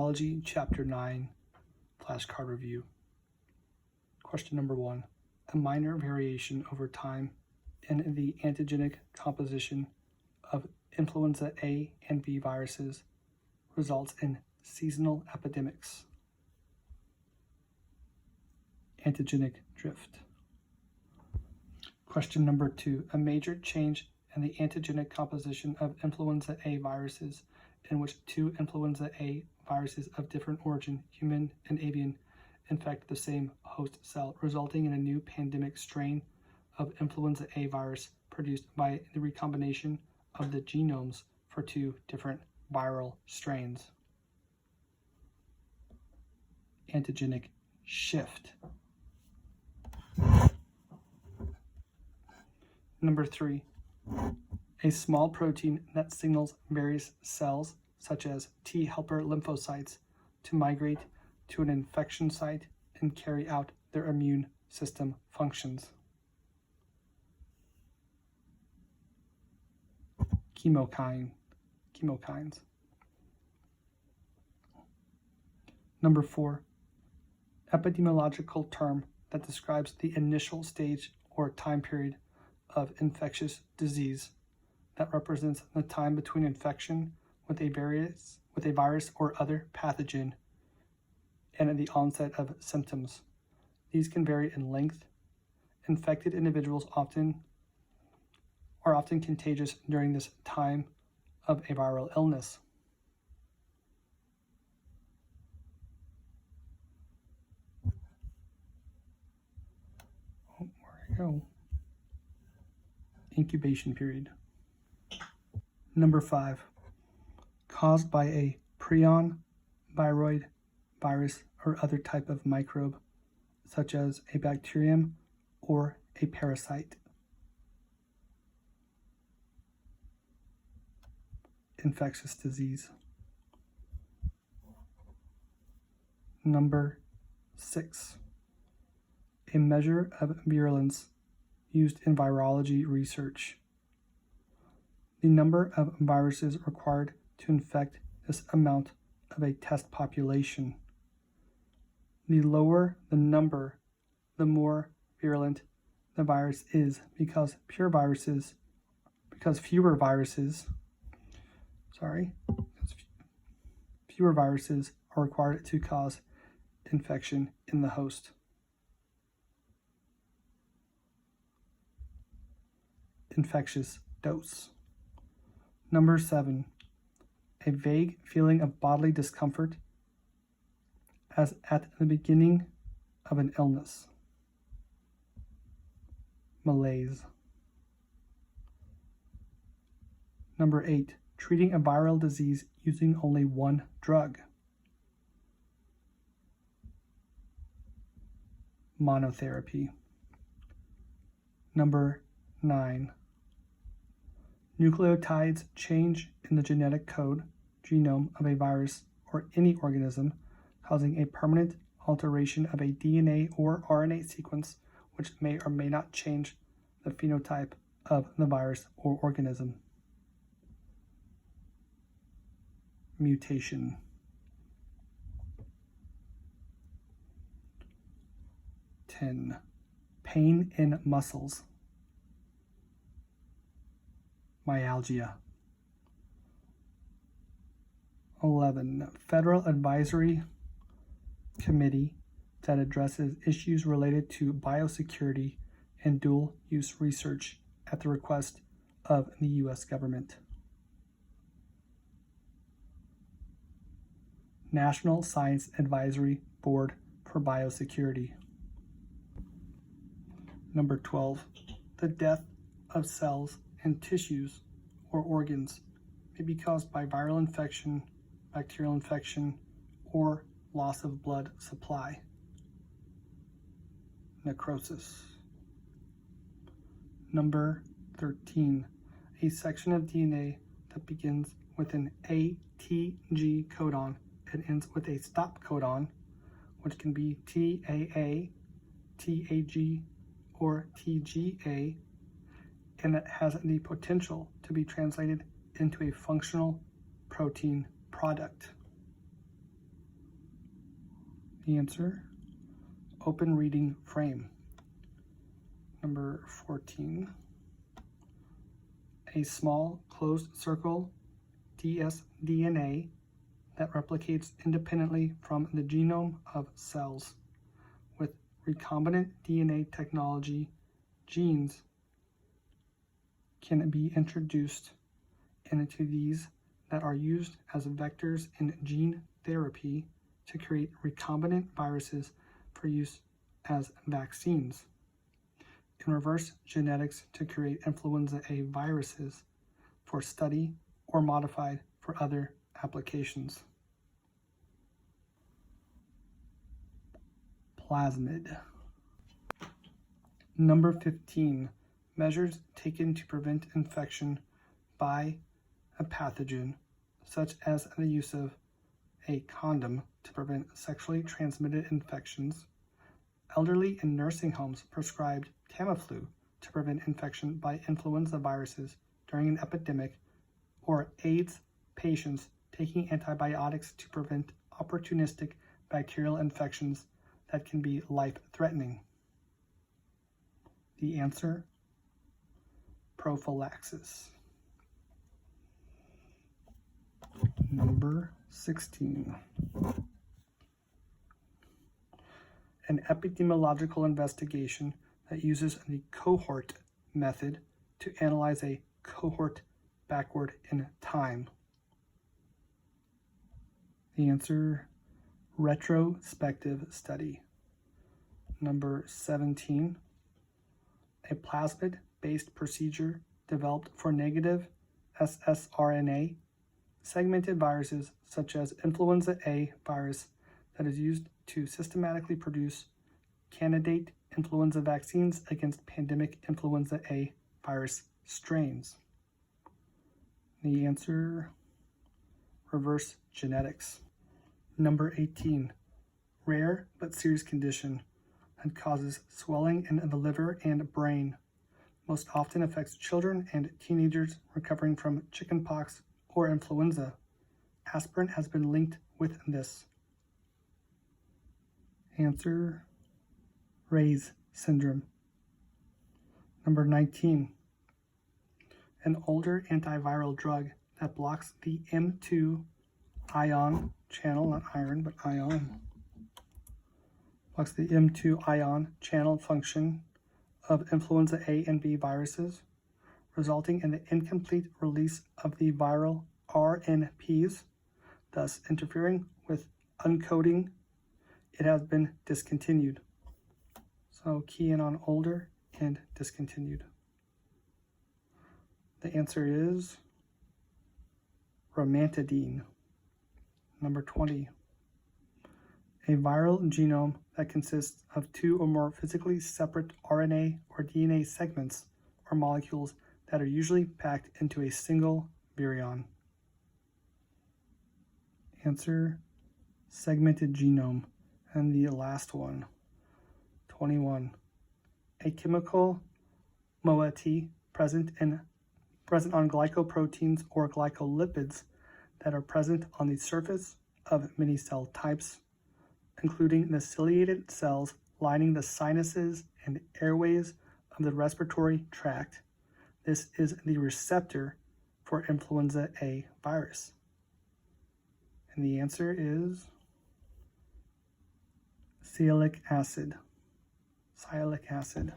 Virology, Chapter 9, Flashcard Review. Question number 1. A minor variation over time in the antigenic composition of influenza A and B viruses results in seasonal epidemics. Antigenic drift. Question number 2. A major change in the antigenic composition of influenza A viruses in which two influenza A viruses of different origin, human and avian, infect the same host cell, resulting in a new pandemic strain of influenza A virus produced by the recombination of the genomes for two different viral strains. Antigenic shift. Number 3. A small protein that signals various cells, such as T helper lymphocytes, to migrate to an infection site and carry out their immune system functions. Chemokines. Number 4. Epidemiological term that describes the initial stage or time period of infectious disease that represents the time between infection with a virus or other pathogen and the onset of symptoms. These can vary in length. Infected individuals are often contagious during this time of a viral illness. Oh, where we go? Incubation period. Number 5. Caused by a prion, viroid, virus, or other type of microbe, such as a bacterium or a parasite. Infectious disease. Number 6. A measure of virulence used in virology research. The number of viruses required to infect this amount of a test population. The lower the number, the more virulent the virus is, because fewer viruses are required to cause infection in the host. Infectious dose. Number 7. A vague feeling of bodily discomfort as at the beginning of an illness. Malaise. Number 8. Treating a viral disease using only one drug. Monotherapy. Number 9. Nucleotides change in the genetic code, genome of a virus or any organism, causing a permanent alteration of a DNA or RNA sequence, which may or may not change the phenotype of the virus or organism. Mutation. Pain in muscles. Myalgia. 11. Federal Advisory Committee that addresses issues related to biosecurity and dual-use research at the request of the U.S. government. National Science Advisory Board for Biosecurity. Number 12. The death of cells and tissues or organs may be caused by viral infection, bacterial infection, or loss of blood supply. Necrosis. Number 13. A section of DNA that begins with an ATG codon and ends with a stop codon, which can be TAA, TAG, or TGA, and it has the potential to be translated into a functional protein product. The answer, open reading frame. Number 14. A small closed circle dsDNA that replicates independently from the genome of cells. With recombinant DNA technology, genes can be introduced into these that are used as vectors in gene therapy to create recombinant viruses for use as vaccines. In reverse genetics to create influenza A viruses for study or modified for other applications. Plasmid. Number 15. Measures taken to prevent infection by a pathogen, such as the use of a condom to prevent sexually transmitted infections. Elderly in nursing homes prescribed Tamiflu to prevent infection by influenza viruses during an epidemic, or AIDS patients taking antibiotics to prevent opportunistic bacterial infections that can be life-threatening. The answer, prophylaxis. Number 16. An epidemiological investigation that uses the cohort method to analyze a cohort backward in time. The answer, retrospective study. Number 17. A plasmid-based procedure developed for negative ssRNA segmented viruses such as influenza A virus that is used to systematically produce candidate influenza vaccines against pandemic influenza A virus strains. The answer, reverse genetics. Number 18. Rare but serious condition that causes swelling in the liver and brain. Most often affects children and teenagers recovering from chickenpox or influenza. Aspirin has been linked with this. Answer, Ray's syndrome. Number 19. An older antiviral drug that blocks the M2 ion channel, not iron, but ion. Blocks the M2 ion channel function of influenza A and B viruses, resulting in the incomplete release of the viral RNPs, thus interfering with uncoding. It has been discontinued. So key in on older and discontinued. The answer is romantidine. Number 20. A viral genome that consists of two or more physically separate RNA or DNA segments or molecules that are usually packed into a single virion. Answer, segmented genome. And the last one, 21. A chemical moiety present on glycoproteins or glycolipids that are present on the surface of many cell types, including the ciliated cells lining the sinuses and airways of the respiratory tract. This is the receptor for influenza A virus. And the answer is sialic acid. Sialic acid.